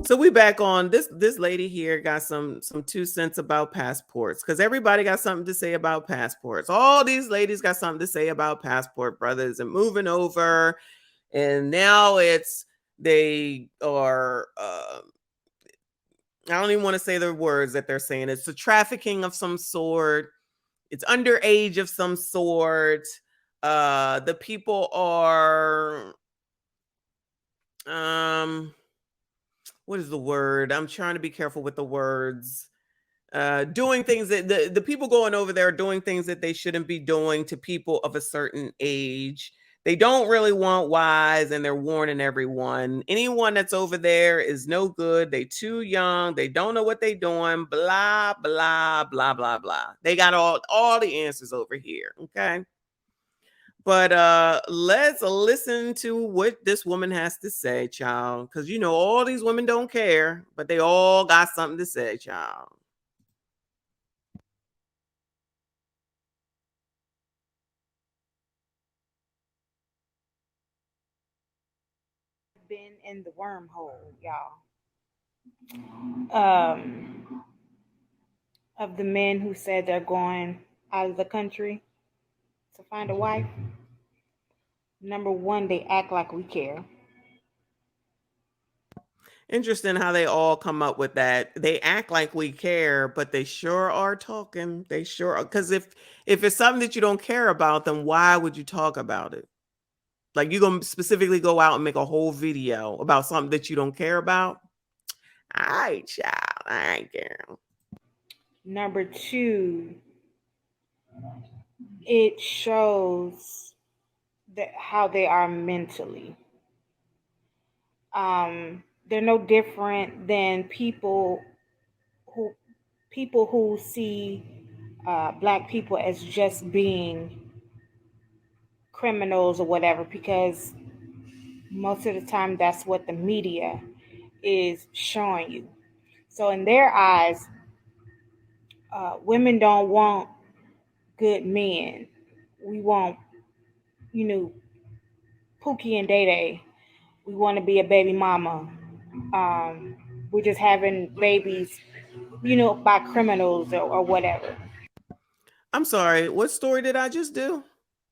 So we back on this lady here got some 2 cents about passports because everybody got something to say about passports. All these ladies got something to say about passport brothers and moving over. And now it's they are I don't even want to say the words that they're saying. It's a trafficking of some sort. It's underage of some sort. The people are um what is the word? I'm trying to be careful with the words. Doing things that the people going over there are doing things that they shouldn't be doing to people of a certain age. They don't really want wise, and they're warning everyone. Anyone that's over there is no good. They too young. They don't know what they doing. Blah blah blah blah blah. They got all the answers over here. Okay. But let's listen to what this woman has to say, child. Because you know all these women don't care, but they all got something to say, child. Been in the wormhole, y'all. Um, of the men who said they're going out of the country to find a wife. Number one, they act like we care. Interesting how they all come up with that. They act like we care, but they sure are talking. They sure are. Because if it's something that you don't care about, then why would you talk about it? Like you gonna specifically go out and make a whole video about something that you don't care about? All right, child. All right, girl. Number two, it shows that how they are mentally. They're no different than who people who see black people as just being criminals or whatever, because most of the time that's what the media is showing you. So in their eyes, women don't want good men. We want, you know, Pookie and Day Day. We want to be a baby mama. Um, we're just having babies, by criminals or whatever. I'm sorry. What story did I just do?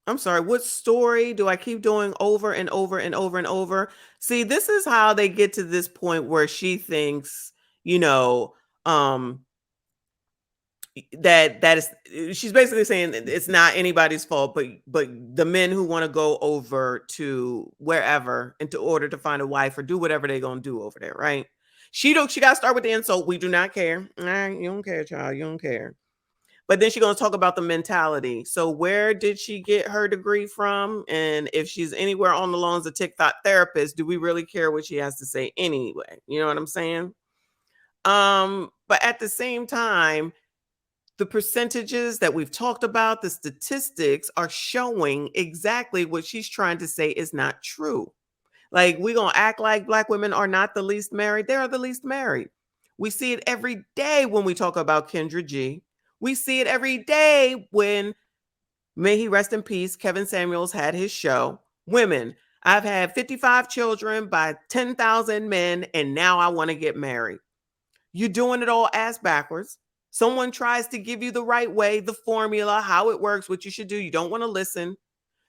I'm sorry. What story do I keep doing over and over and over and over? See, this is how they get to this point where she thinks, you know, um, that is she's basically saying that it's not anybody's fault, but the men who want to go over to wherever and to order to find a wife or do whatever they're gonna do over there, right? She gotta start with the insult. We do not care. All right, you don't care, child. You don't care. But then she's gonna talk about the mentality. So where did she get her degree from? And if she's anywhere on the lawns of TikTok therapist, do we really care what she has to say anyway? You know what I'm saying? But at the same time, the percentages that we've talked about, the statistics are showing exactly what she's trying to say is not true. Like, we're going to act like black women are not the least married. They are the least married. We see it every day when we talk about Kendra G. We see it every day when, may he rest in peace, Kevin Samuels had his show. Women, I've had 55 children by 10,000 men, and now I want to get married. You're doing it all ass backwards. Someone tries to give you the right way, the formula, how it works, what you should do. You don't want to listen.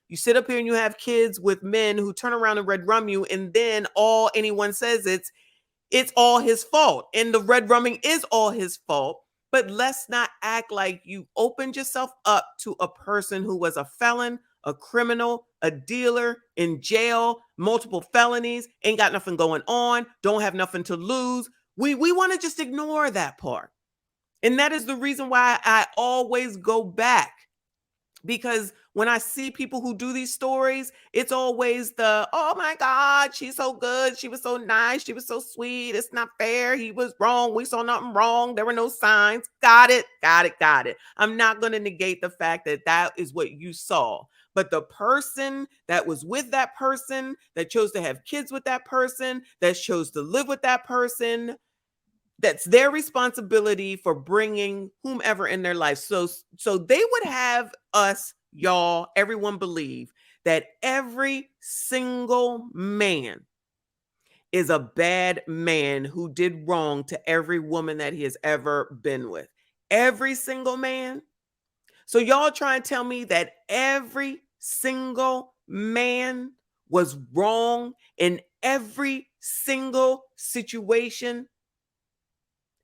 You sit up here and you have kids with men who turn around and red rum you, and then all anyone says it's all his fault. And the red rumming is all his fault. But let's not act like you opened yourself up to a person who was a felon, a criminal, a dealer, in jail, multiple felonies, ain't got nothing going on, don't have nothing to lose. We want to just ignore that part. And that is the reason why I always go back, because when I see people who do these stories, it's always the, oh my God, she's so good. She was so nice. She was so sweet. It's not fair. He was wrong. We saw nothing wrong. There were no signs. Got it. Got it. Got it. I'm not going to negate the fact that that is what you saw. But the person that was with that person, that chose to have kids with that person, that chose to live with that person, that's their responsibility for bringing whomever in their life. So they would have us, y'all, everyone believe that every single man is a bad man who did wrong to every woman that he has ever been with. Every single man. So y'all try and tell me that every single man was wrong in every single situation?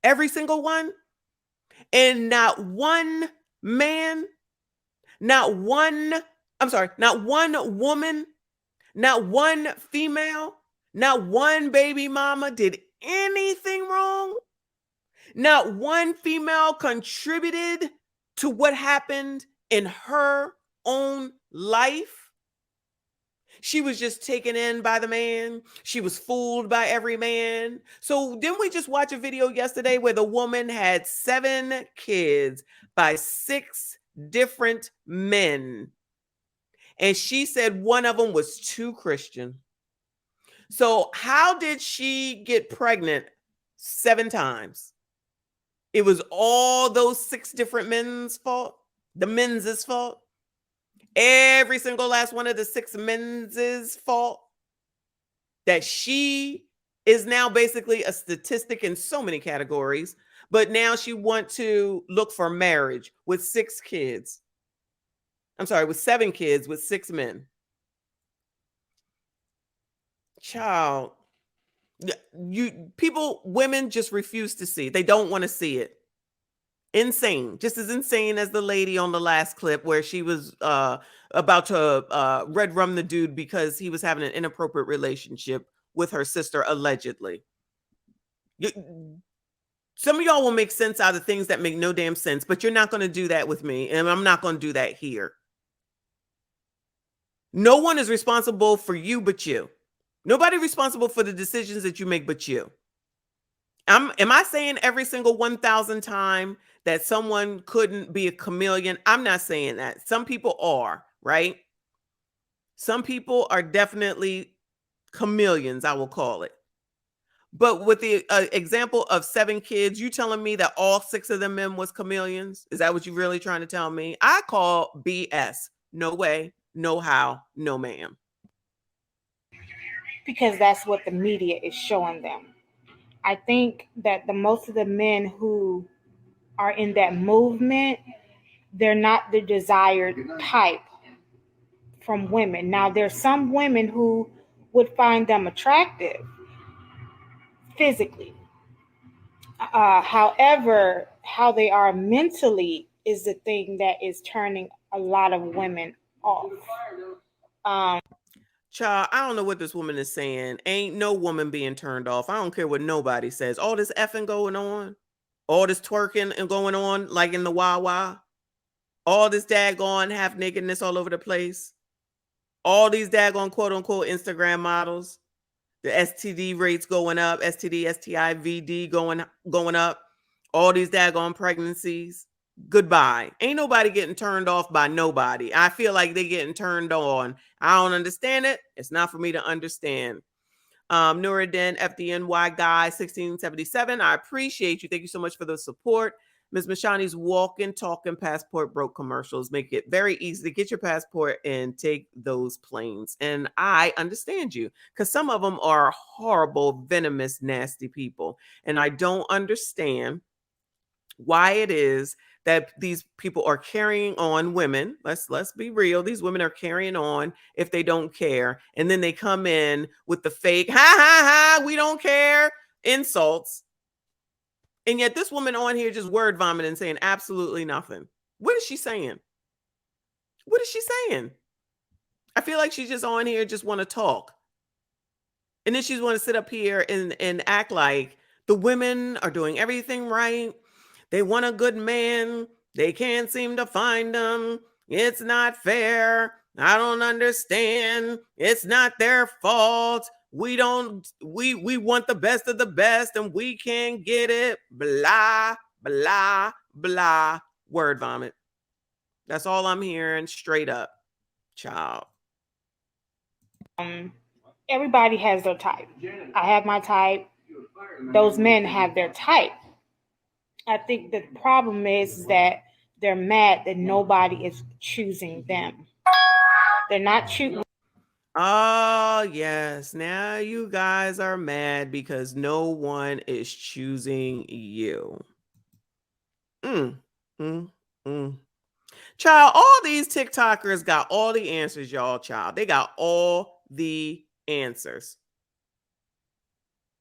Every single one? And not one man, not one, not one woman, not one female, not one baby mama did anything wrong. Not one female contributed to what happened in her own life. She was just taken in by the man. She was fooled by every man. So didn't we just watch a video yesterday where the woman had 7 kids by 6 different men? And she said one of them was too Christian. So how did she get pregnant 7 times? It was all those 6 different men's fault. The men's fault. Every single last one of the 6 men's fault. That she is now basically a statistic in so many categories, but now she wants to look for marriage with 6 kids. I'm sorry, with 7 kids with 6 men. Child, women just refuse to see. They don't want to see it. Insane, just as insane as the lady on the last clip where she was about to red rum the dude because he was having an inappropriate relationship with her sister, allegedly. Some of y'all will make sense out of things that make no damn sense, but you're not going to do that with me, and I'm not going to do that here. No one is responsible for you but you. Nobody responsible for the decisions that you make but you. Am I saying every single 1,000 time that someone couldn't be a chameleon? I'm not saying that. Some people are, right? Some people are definitely chameleons, I will call it. But with the example of 7 kids, you telling me that all 6 of them men was chameleons? Is that what you're really trying to tell me? I call BS. No way, no how, no ma'am. Because that's what the media is showing them. I think that most of the men who are in that movement, they're not the desired type from women. Now, there's some women who would find them attractive physically. However, how they are mentally is the thing that is turning a lot of women off. Child, I don't know what this woman is saying. Ain't no woman being turned off. I don't care what nobody says. All this effing going on, all this twerking and going on like in the Wawa, all this daggone half nakedness all over the place, all these daggone quote unquote Instagram models, the STD rates going up, STD, STI, VD going up, all these daggone pregnancies. Goodbye. Ain't nobody getting turned off by nobody. I feel like they getting turned on. I don't understand it. It's not for me to understand. Nuruddin, FDNY guy, 1677. I appreciate you. Thank you so much for the support. Ms. Mishani's walking, talking passport broke commercials make it very easy to get your passport and take those planes. And I understand you because some of them are horrible, venomous, nasty people. And I don't understand why it is that these people are carrying on women. Let's be real. These women are carrying on if they don't care. And then they come in with the fake, ha ha ha, we don't care insults. And yet this woman on here just word vomiting, saying absolutely nothing. What is she saying? What is she saying? I feel like she's just on here, just want to talk. And then she's want to sit up here and act like the women are doing everything right. They want a good man. They can't seem to find them. It's not fair. I don't understand. It's not their fault. We want the best of the best and we can't get it. Blah, blah, blah. Word vomit. That's all I'm hearing straight up. Child. Everybody has their type. I have my type. Those men have their type. I think the problem is that they're mad that nobody is choosing them. They're not choosing. Oh, yes. Now you guys are mad because no one is choosing you. Mm, mm, mm. Child, all these TikTokers got all the answers, y'all, child. They got all the answers.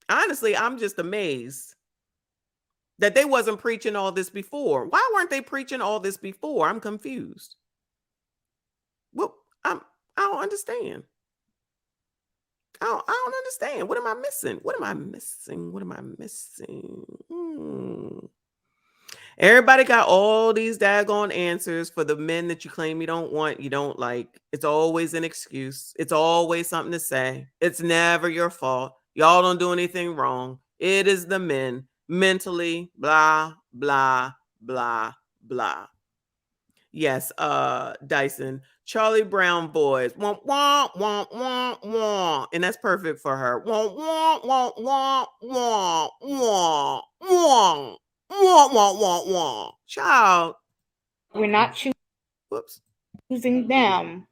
Honestly, I'm just amazed that they wasn't preaching all this before. Why weren't they preaching all this before? I'm confused. Well, I don't understand. I don't understand. What am I missing? What am I missing? What am I missing? Everybody got all these daggone answers for the men that you claim you don't want, you don't like. It's always an excuse. It's always something to say. It's never your fault. Y'all don't do anything wrong. It is the men mentally, blah, blah, blah, blah. Yes, Dyson. Charlie Brown boys. Womp womp womp womp womp. And that's perfect for her. Womp womp womp womp womp womp womp womp womp womp womp. Child. We're not choosing them.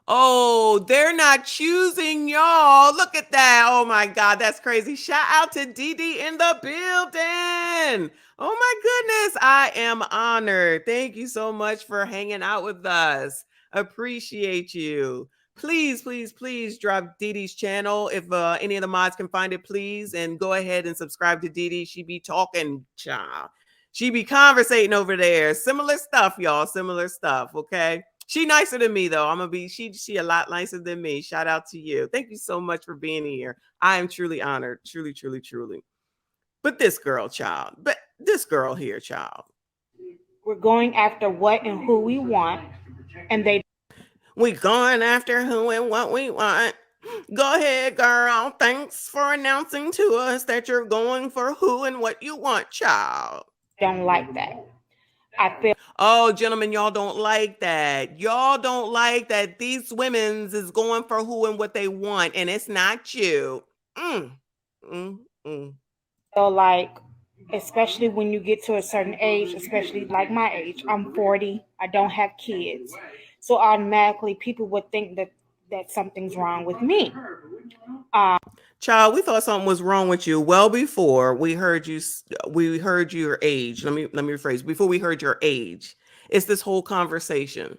Oh, they're not choosing y'all. Look at that. Oh my God, that's crazy. Shout out to Dee in the building. Oh my goodness, I am honored. Thank you so much for hanging out with us. Appreciate you. Please, please, please drop Didi's channel. If any of the mods can find it, please. And go ahead and subscribe to Didi. She be talking, child. She be conversating over there. Similar stuff, y'all. Similar stuff, okay? She nicer than me though. I'm gonna be she a lot nicer than me. Shout out to you. Thank you so much for being here. I am truly honored. Truly, truly, truly. But this girl, child. But this girl here, child. We're going after what and who we want, and we going after who and what we want. Go ahead, girl. Thanks for announcing to us that you're going for who and what you want, child. Don't like that. I feel. Oh, gentlemen, y'all don't like that. Y'all don't like that these women's is going for who and what they want, and it's not you. Feel like, especially when you get to a certain age, especially like my age, I'm 40. I don't have kids, so automatically people would think that something's wrong with me. Child, we thought something was wrong with you well before we heard you. We heard your age. Let me rephrase. Before we heard your age, it's this whole conversation,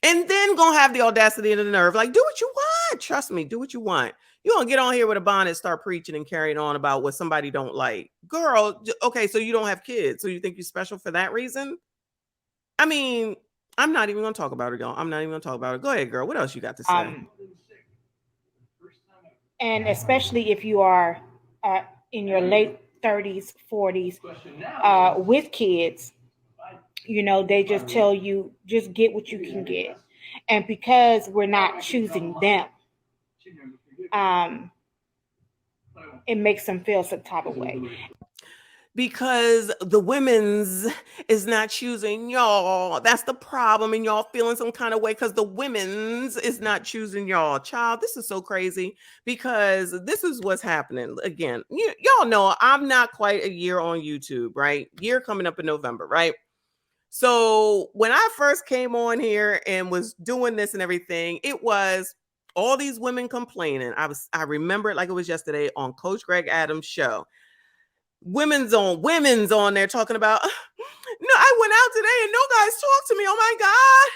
and then gonna have the audacity and the nerve, like, do what you want. Trust me, do what you want. You gonna get on here with a bonnet, start preaching and carrying on about what somebody don't like, girl. Okay, so you don't have kids, so you think you're special for that reason? I mean, I'm not even gonna talk about it, y'all. I'm not even gonna talk about it. Go ahead, girl. What else you got to say? And especially if you are in your late 30s, 40s, with kids, they just tell you, just get what you can get. And because we're not choosing them, it makes them feel some type of way. Because the women's is not choosing y'all. That's the problem. And y'all feeling some kind of way because the women's is not choosing y'all. Child, this is so crazy because this is what's happening. Again, y'all know I'm not quite a year on YouTube, right? Year coming up in November, right? So when I first came on here and was doing this and everything, it was all these women complaining. I remember it like it was yesterday on Coach Greg Adams' show. Women's on there talking about, no, I went out today and no guys talked to me. Oh my God.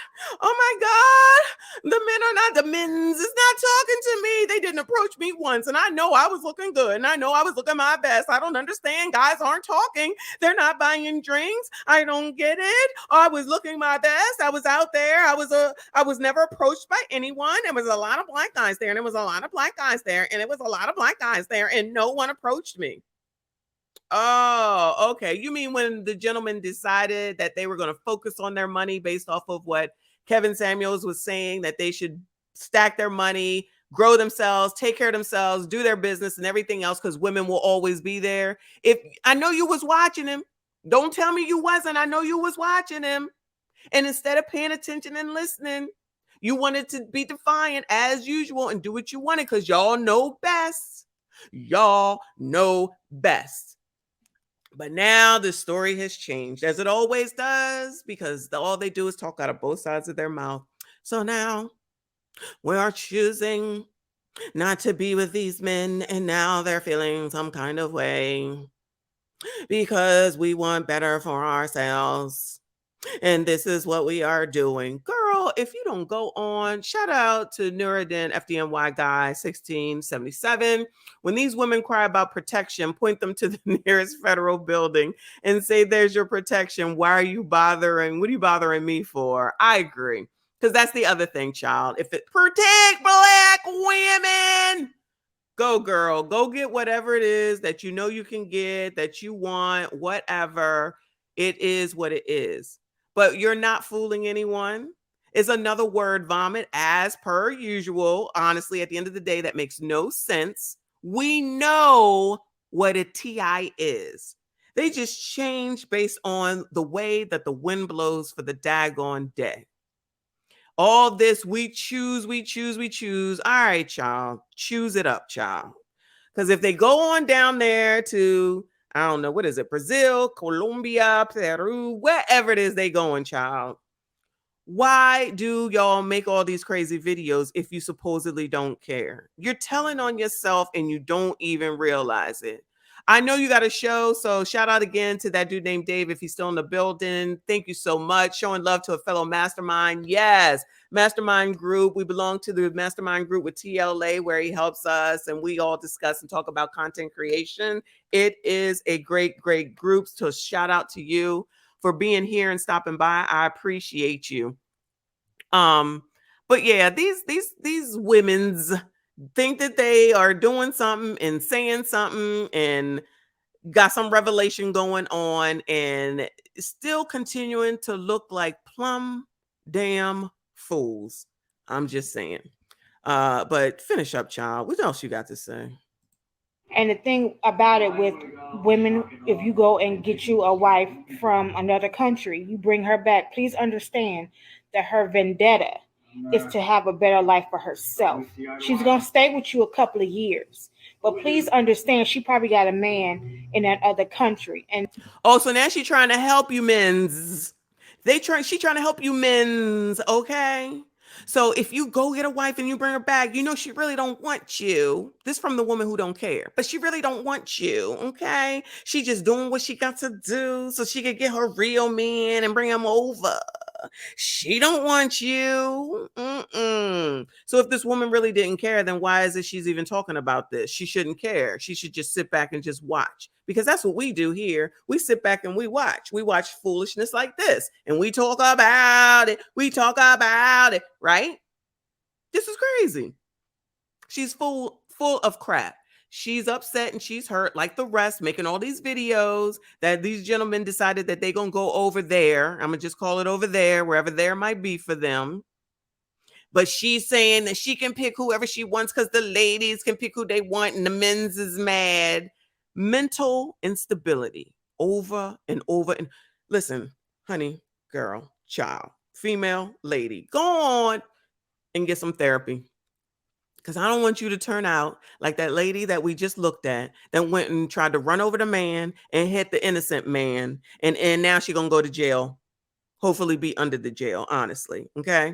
The men's is not talking to me. They didn't approach me once. And I know I was looking good and I know I was looking my best. I don't understand. Guys aren't talking. They're not buying drinks. I don't get it. I was looking my best. I was out there. I was never approached by anyone. There was a lot of black guys there and there was a lot of black guys there and it was a lot of black guys there and no one approached me. Oh, okay. You mean when the gentleman decided that they were going to focus on their money based off of what Kevin Samuels was saying, that they should stack their money, grow themselves, take care of themselves, do their business and everything else because women will always be there. If I know you was watching him, don't tell me you wasn't. I know you was watching him. And instead of paying attention and listening, You wanted to be defiant as usual and do what you wanted because y'all know best. Y'all know best. But now the story has changed, as it always does, because all they do is talk out of both sides of their mouth. So now we are choosing not to be with these men, and now they're feeling some kind of way because we want better for ourselves. And this is what we are doing. Girl, if you don't go on, shout out to Nuruddin FDNY guy 1677. When these women cry about protection, point them to the nearest federal building and say, there's your protection. Why are you bothering? What are you bothering me for? I agree. Because that's the other thing, child. If it protect Black women, go girl, go get whatever it is that you know you can get, that you want, whatever. It is what it is. But you're not fooling anyone. Is another word vomit, as per usual. Honestly, at the end of the day, that makes no sense. We know what a TI is. They just change based on the way that the wind blows for the daggone day. All this, we choose. All right, y'all, choose it up, child. Because if they go on down there to, I don't know, what is it, Brazil, Colombia, Peru, wherever it is they going, child, why do y'all make all these crazy videos if you supposedly don't care? You're telling on yourself and you don't even realize it. I know you got a show, so shout out again to that dude named Dave if he's still in the building. Thank you so much. Showing love to a fellow mastermind. Yes, mastermind group. We belong to the mastermind group with TLA where he helps us and we all discuss and talk about content creation. It is a great, great group. So shout out to you for being here and stopping by. I appreciate you. But yeah, these women's think that they are doing something and saying something and got some revelation going on and still continuing to look like plumb damn fools. I'm just saying. But finish up, child. What else you got to say? And the thing about it with women, if you go and get you a wife from another country, you bring her back, please understand that her vendetta is to have a better life for herself. She's going to stay with you a couple of years. But please understand, she probably got a man in that other country. And oh, so now she's trying to help you, men's. She trying to help you, men's, okay? So if you go get a wife and you bring her back, you know she really don't want you. This from the woman who don't care, but she really don't want you, okay? She just doing what she got to do so she could get her real man and bring him over. She don't want you. Mm-mm. So if this woman really didn't care, then why is it she's even talking about this? She shouldn't care. She should just sit back and just watch, because that's what we do here. We sit back and we watch. We watch foolishness like this and we talk about it. We talk about it, right? This is crazy. She's full of crap. She's upset and she's hurt like the rest, making all these videos that these gentlemen decided that they're going to go over there. I'm going to just call it over there, wherever there might be for them. But she's saying that she can pick whoever she wants because the ladies can pick who they want and the men's is mad. Mental instability over and over. And listen, honey, girl, child, female, lady, go on and get some therapy. Because I don't want you to turn out like that lady that we just looked at that went and tried to run over the man and hit the innocent man. And now she's going to go to jail. Hopefully be under the jail, honestly. Okay.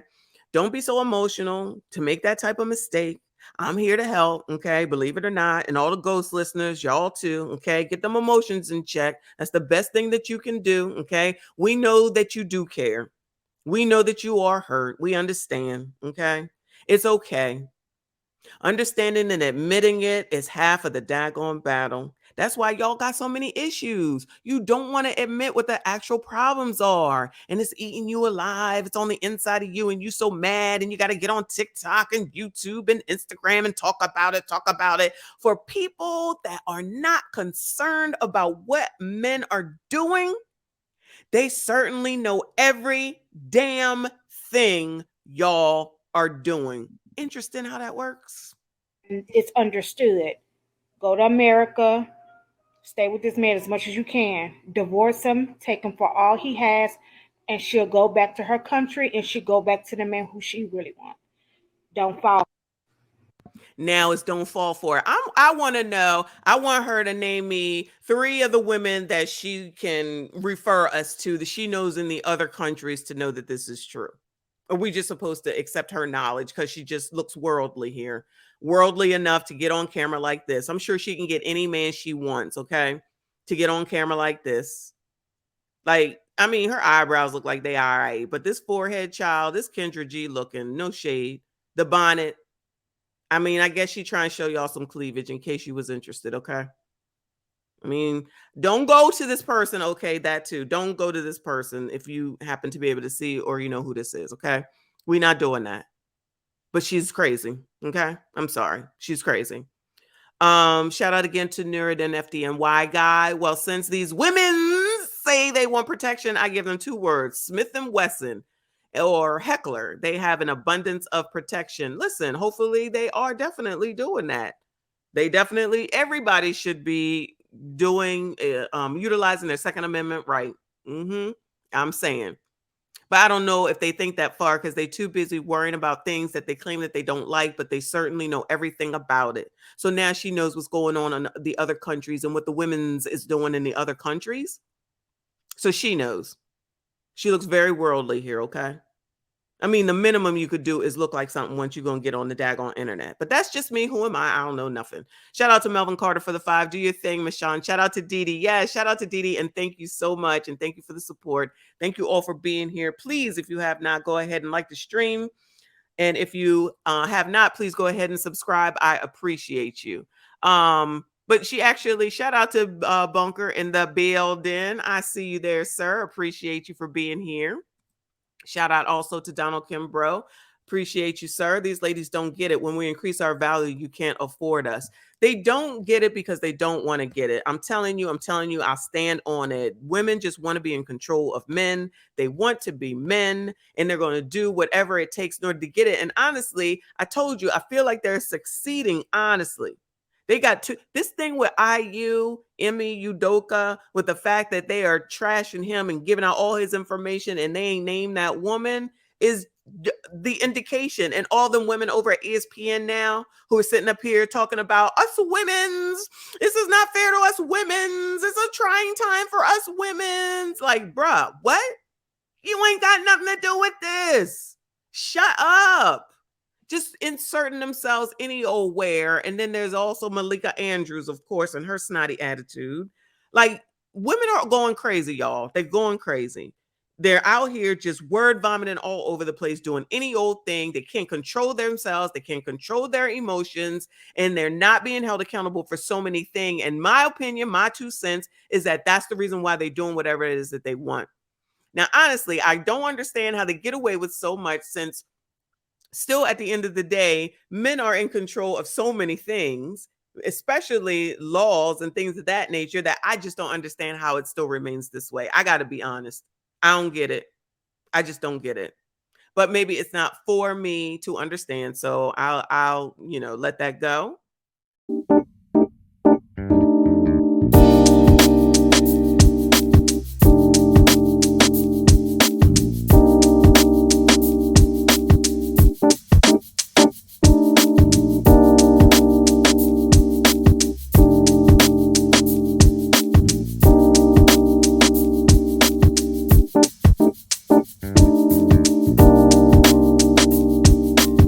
Don't be so emotional to make that type of mistake. I'm here to help. Okay. Believe it or not. And all the ghost listeners, y'all too. Okay. Get them emotions in check. That's the best thing that you can do. Okay. We know that you do care. We know that you are hurt. We understand. Okay. It's okay. Understanding and admitting it is half of the daggone battle. That's why y'all got so many issues. You don't want to admit what the actual problems are. And it's eating you alive. It's on the inside of you. And you so mad. And you got to get on TikTok and YouTube and Instagram and talk about it. For people that are not concerned about what men are doing, they certainly know every damn thing y'all are doing. Interesting how that works. it's understood. Go to America, stay with this man as much as you can, divorce him, take him for all he has, and she'll go back to her country and she'll go back to the man who she really wants. Don't fall. Now it's don't fall for it. I want to know. I want her to name me 3 of the women that she can refer us to that she knows in the other countries to know that this is true. Are we just supposed to accept her knowledge because she just looks worldly here? Worldly enough to get on camera like this. I'm sure she can get any man she wants, okay? To get on camera like this. Like, I mean, her eyebrows look like they all right, but this forehead child, this Kendra G looking, no shade. The bonnet, I mean, I guess she trying to show y'all some cleavage in case you was interested, okay? I mean, don't go to this person, okay? That too. Don't go to this person if you happen to be able to see or you know who this is, okay? We're not doing that. But she's crazy, okay? I'm sorry. She's crazy. Shout out again to Nuruddin FDNY guy. Well, since these women say they want protection, I give them 2 words: Smith and Wesson or heckler. They have an abundance of protection. Listen, hopefully they are definitely doing that. They definitely, everybody should be doing, utilizing their Second Amendment right. I'm saying. But I don't know if they think that far because they're too busy worrying about things that they claim that they don't like, but they certainly know everything about it. So now she knows what's going on in the other countries and what the women's is doing in the other countries. So she knows. She looks very worldly here, okay? I mean, the minimum you could do is look like something once you're going to get on the daggone internet. But that's just me. Who am I? I don't know nothing. Shout out to Melvin Carter for the 5. Do your thing, Michonne. Shout out to Dee Dee. Yeah, shout out to Dee Dee. And thank you so much. And thank you for the support. Thank you all for being here. Please, if you have not, go ahead and like the stream. And if you have not, please go ahead and subscribe. I appreciate you. But she actually, shout out to Bunker in the building. I see you there, sir. Appreciate you for being here. Shout out also to Donald Kimbrough. Appreciate you, sir. These ladies don't get it. When we increase our value, you can't afford us. They don't get it because they don't want to get it. I'm telling you, I'll stand on it. Women just want to be in control of men. They want to be men, and they're going to do whatever it takes in order to get it. And honestly, I told you, I feel like they're succeeding, honestly. They got this thing with IU, Emmy, Udoka, with the fact that they are trashing him and giving out all his information and they ain't named that woman is the indication. And all the women over at ESPN now who are sitting up here talking about us women's, this is not fair to us women's, it's a trying time for us women's. Like, bruh, what? You ain't got nothing to do with this. Shut up. Just inserting themselves any old where. And then there's also Malika Andrews, of course, and her snotty attitude. Like, women are going crazy, y'all. They're going crazy. They're out here just word vomiting all over the place, doing any old thing. They can't control themselves. They can't control their emotions. And they're not being held accountable for so many things. And my opinion, my 2 cents, is that that's the reason why they're doing whatever it is that they want. Now, honestly, I don't understand how they get away with so much, since still at the end of the day, men are in control of so many things, especially laws and things of that nature, that I just don't understand how it still remains this way. I got to be honest. I don't get it. I just don't get it. But maybe it's not for me to understand. So I'll let that go.